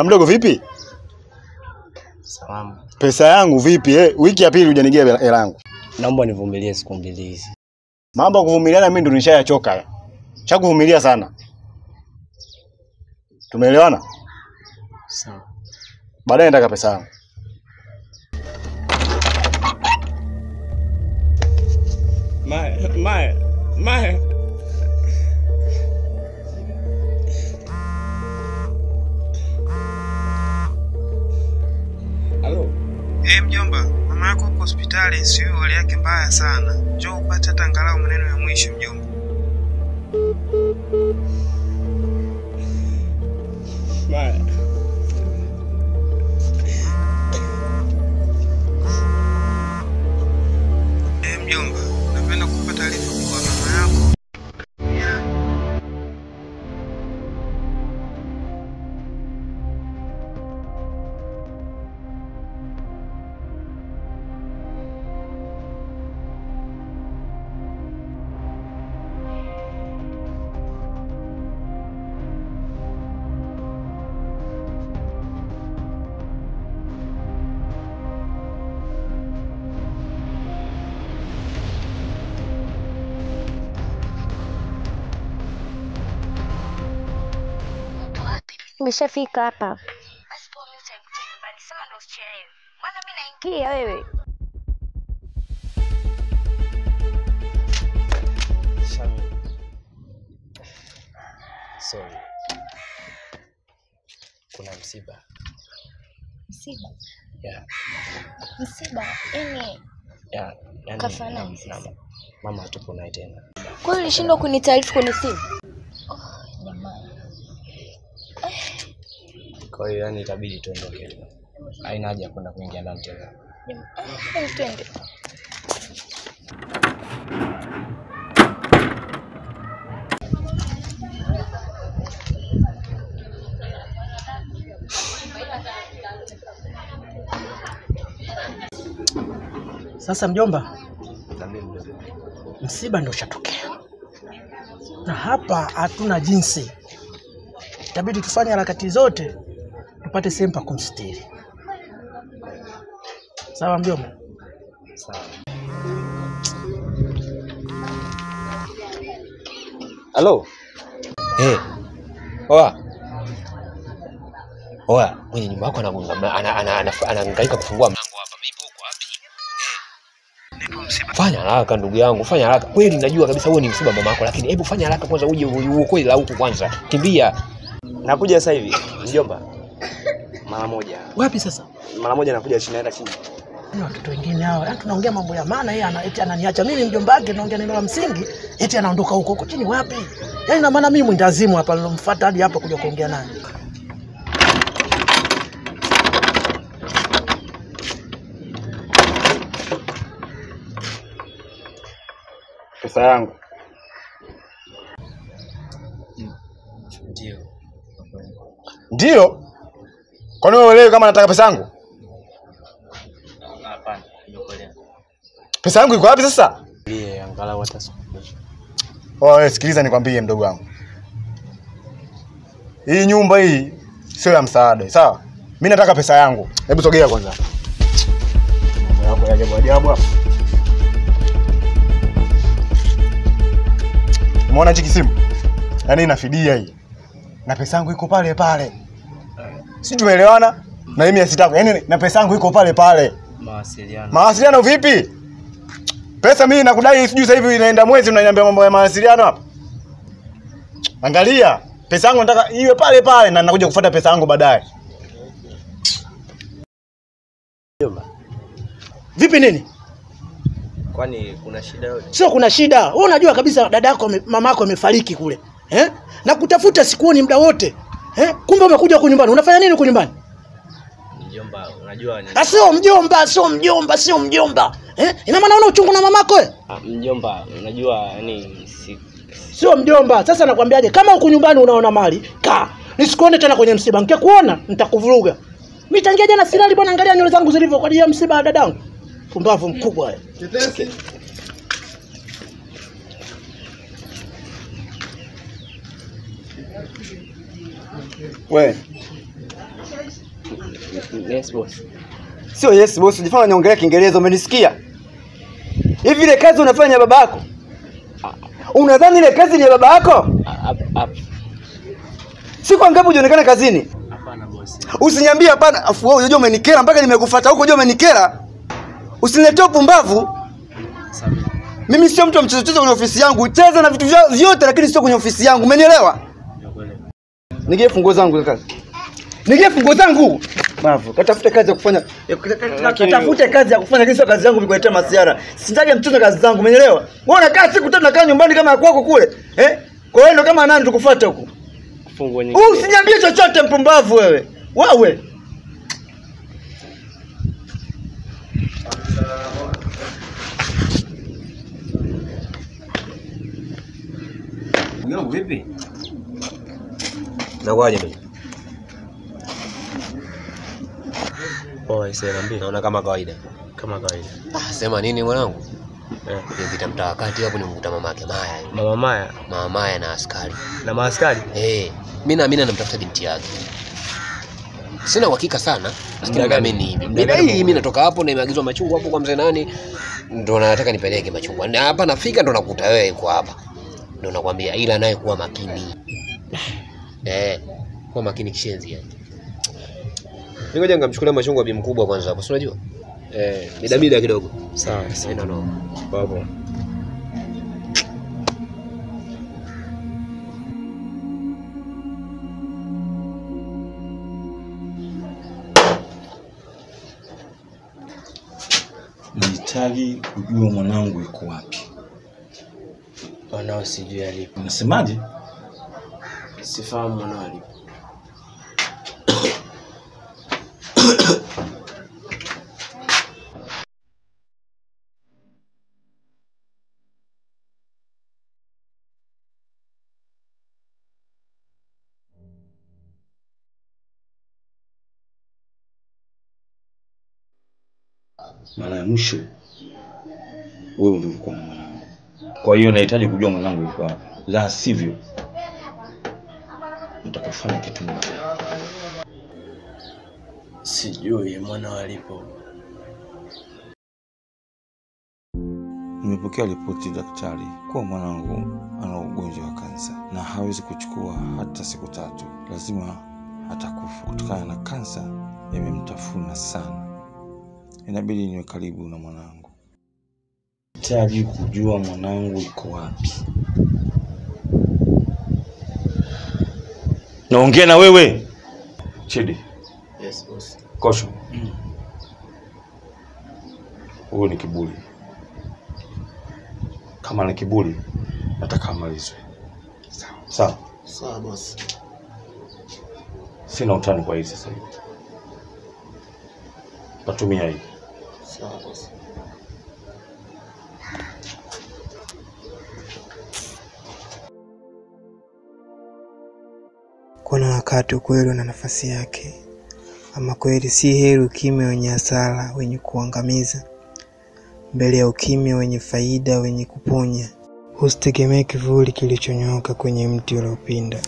Mdogo vipi? Salama. Pesa yangu vipi? Wiki ya pili hujanigia hela yangu. Naomba nivumilie siku mbili hizi. Mambo ya kuvumiliana mimi ndo nishayachoka. Chakuvumilia sana. Tumeelewana? Sawa. Baadaye nataka pesa yangu. Mae. Halo. Mjomba, mama yako uko hospitali, sio hali yake mbaya sana. Njoo upate hata angalau maneno ya mwisho mjomba. Mae. Mjomba, napenda kukupa taarifa kwa mama yako. Nimeshafika hapa. Sema ndo usichelewe. Kwanza mimi naingia wewe. Sorry. Kuna msiba. Msiba? Yeah. Msiba? Yani kafana sasa. Mama tupo naye tena. Kwa hiyo ulishindwa kunitaarifu kwenye simu? Jamani. Kwa hiyo yani itabidi tuondoke. Haina haja kwenda kuingia ndani tena. Twende. Sasa mjomba, msiba ndio ushatokea. Na hapa hatuna jinsi. Itabidi tufanye harakati zote tupate sehemu pa kumstiri. Sawa mjomba? Sawa. Halo. Oa, mwenye nyumba yako anahangaika kufungua mlango hapa. Vipi huko wapi? Nipo msiba. Fanya haraka ndugu yangu, fanya haraka. Kweli najua kabisa wewe ni msiba mama yako, lakini hebu fanya haraka kwanza uje uokoe la huku kwanza. Kimbia. Nakuja sasa hivi, mjomba. Mara moja. Wapi sasa? Mara moja nakuja chini naenda chini. Ni watoto wengine hao. Tunaongea mambo ya maana, yeye eti ananiacha mimi mjomba wake, naongea neno la msingi, eti anaondoka huko chini wapi? Yaani na maana mimi mwendazimu hapa nilomfuata hadi hapa kuja kuongea naye. Pesa yangu. Ndio? Kwani wewe uelewi kama nataka pesa yangu? Hapana, nimekuelewa. Pesa yangu iko wapi sasa? Angalau hata siku. Wewe sikiliza nikwambie mdogo wangu. Hii nyumba hii sio ya msaada, sawa? Mimi nataka pesa yangu. Hebu sogea kwanza. Mambo yako ya ajabu ajabu hapa. Umeona hiki simu? Yaani inafidia hii. Na pesa yangu iko pale pale. Si tumeelewana? Na mimi sitaki. Yaani na pesa yangu iko pale pale. Mawasiliano. Mawasiliano vipi? Pesa mimi nakudai sijui sasa hivi inaenda mwezi unaniambia mambo ya mawasiliano hapa. Angalia, pesa yangu nataka iwe pale pale na ninakuja kufuata pesa yangu baadaye. Vipi nini? Kwani kuna shida yote? Sio kuna shida. Wewe unajua kabisa dadako mamako amefariki kule. Na kutafuta sikuoni muda wote. Kumbe umekuja huko nyumbani. Unafanya nini huko nyumbani? Mjomba, unajua nini? Sio mjomba. Ina maana una uchungu na mamako wewe? Mjomba, unajua yani Sio mjomba. Sasa nakwambiaje, kama huko nyumbani unaona mali, kaa. Nisikuone tena kwenye msiba. Nikikuona nitakuvuruga. Mimi tangia jana silali bwana, angalia nywele zangu zilivyo kwa ajili ya msiba wa dadangu. Pumbavu mkubwa wewe. Wewe. Yes boss. Sio yes boss, jifanya niongelea Kiingereza, umenisikia? Hivi ile kazi unafanya baba yako? Unadhani ile kazi ni ya baba yako? Siku ngapi hujaonekana kazini? Hapana boss. Usiniambie hapana, afu wewe unajua umenikera mpaka nimekufuata huko, unajua umenikera. Usiniletee upumbavu. Mimi sio mtu mchezo kwenye ofisi yangu. Cheza na vitu vyote lakini sio kwenye ofisi yangu. Umenielewa? Nigie funguo zangu kaka. Nigie funguo zangu. Mavu, katafute kazi ya kufanya. Katafute kazi ya kufanya kisha kazi yangu nikuletea masiara. Sitaki mchezo kazi zangu, umenielewa? Wewe unakaa siku tatu nakaa nyumbani kama kwako kule. Kwa hiyo ndo kama nani tukufuate huko? Funguo nyingine. Usiniambie chochote mpumbavu wewe. Wewe. Unao vipi? Na kwaje mimi? Poa, niambie. Naona kama kawaida. Kama kawaida. Sema nini mwanangu? Nipita mtaa wakati hapo nimekuta mama yake Maya. Mama Maya? Mama Maya na askari. Na maaskari? Mimi namtafuta binti yake. Sina uhakika sana, lakini naamini hivi. Mimi natoka hapo na imeagizwa machungwa hapo kwa mzee nani? Ndio nataka nipeleke machungwa. Na hapa nafika ndo nakuta wewe uko hapa. Ndio nakwambia ila naye kuwa makini. Kuwa makini kishenzi yani. Ngoja ngamchukulia machungwa bi mkubwa kwanza hapo, si unajua? Midamida kidogo. Sawa, sina no. Babo. Nahitaji kujua mwanangu yuko wapi. Wanao sijui alipo. Unasemaje? Sifahamu mwanao alipo. Mara ya mwisho wewe ulikuwa na mwanangu. Kwa hiyo nahitaji kujua mwanangu yuko wapi. La sivyo nitakufanya kitu mbaya. Sijui mwanao alipo. Nimepokea ripoti daktari kwa mwanangu ana ugonjwa wa kansa na hawezi kuchukua hata siku 3. Lazima atakufa kutokana na kansa imemtafuna sana. Inabidi niwe karibu na mwanangu. Nahitaji kujua mwanangu yuko wapi. Naongea na wewe. Chidi. Yes boss. Kosho. Huo ni kiburi. Kama ni kiburi nataka amalizwe. Sawa. Sawa boss. Sina utani kwa hizi sasa hivi. Patumia hii. Sawa boss. Kuna wakati ukweli una nafasi yake. Ama kweli si heri ukimya wenye hasara, wenye kuangamiza, mbele ya ukimya wenye faida, wenye kuponya. Usitegemee kivuli kilichonyoka kwenye mti uliopinda.